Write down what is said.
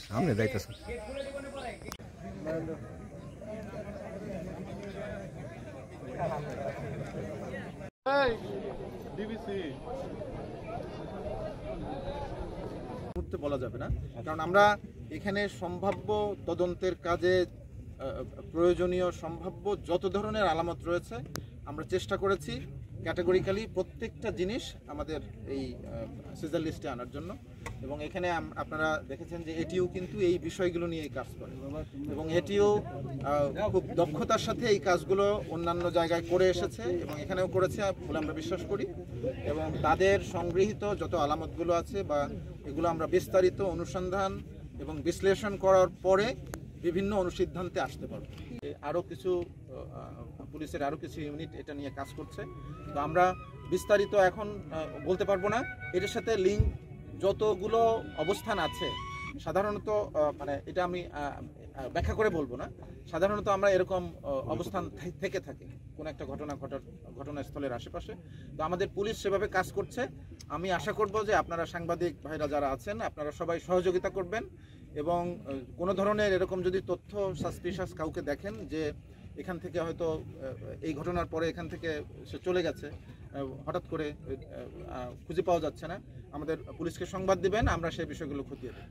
সামনে যাইতেছে বলা যাবে না, কারণ আমরা এখানে সম্ভাব্য তদন্তের কাজে প্রয়োজনীয় সম্ভাব্য যত ধরনের আলামত রয়েছে আমরা চেষ্টা করেছি ক্যাটাগরিক্যালি প্রত্যেকটা জিনিস আমাদের এই সিজার লিস্টে আনার জন্য। এবং এখানে আপনারা দেখেছেন যে এটিও কিন্তু এই বিষয়গুলো নিয়েই কাজ করে এবং এটিও খুব দক্ষতার সাথে এই কাজগুলো অন্যান্য জায়গায় করে এসেছে এবং এখানেও করেছে বলে আমরা বিশ্বাস করি। এবং তাদের সংগৃহীত যত আলামতগুলো আছে বা এগুলো আমরা বিস্তারিত অনুসন্ধান এবং বিশ্লেষণ করার পরে বিভিন্ন অনুসিদ্ধান্তে আসতে পারবো। আরও কিছু পুলিশের আরও কিছু ইউনিট এটা নিয়ে কাজ করছে, তো আমরা বিস্তারিত এখন বলতে পারবো না। এটার সাথে লিঙ্ক যতগুলো অবস্থান আছে সাধারণত মানে এটা আমি ব্যাখ্যা করে বলবো না, সাধারণত আমরা এরকম অবস্থান থেকে থাকি কোনো একটা ঘটনাস্থলের আশেপাশে। তো আমাদের পুলিশ সেভাবে কাজ করছে। আমি আশা করব যে আপনারা সাংবাদিক ভাইরা যারা আছেন আপনারা সবাই সহযোগিতা করবেন এবং কোনো ধরনের এরকম যদি তথ্য সাসপিশাস কাউকে দেখেন যে এখান থেকে হয়তো এই ঘটনার পরে এখান থেকে সে চলে গেছে, হঠাৎ করে খুঁজে পাওয়া যাচ্ছে না, আমাদের পুলিশকে সংবাদ দিবেন, আমরা সেই বিষয়গুলো খতিয়ে দেব।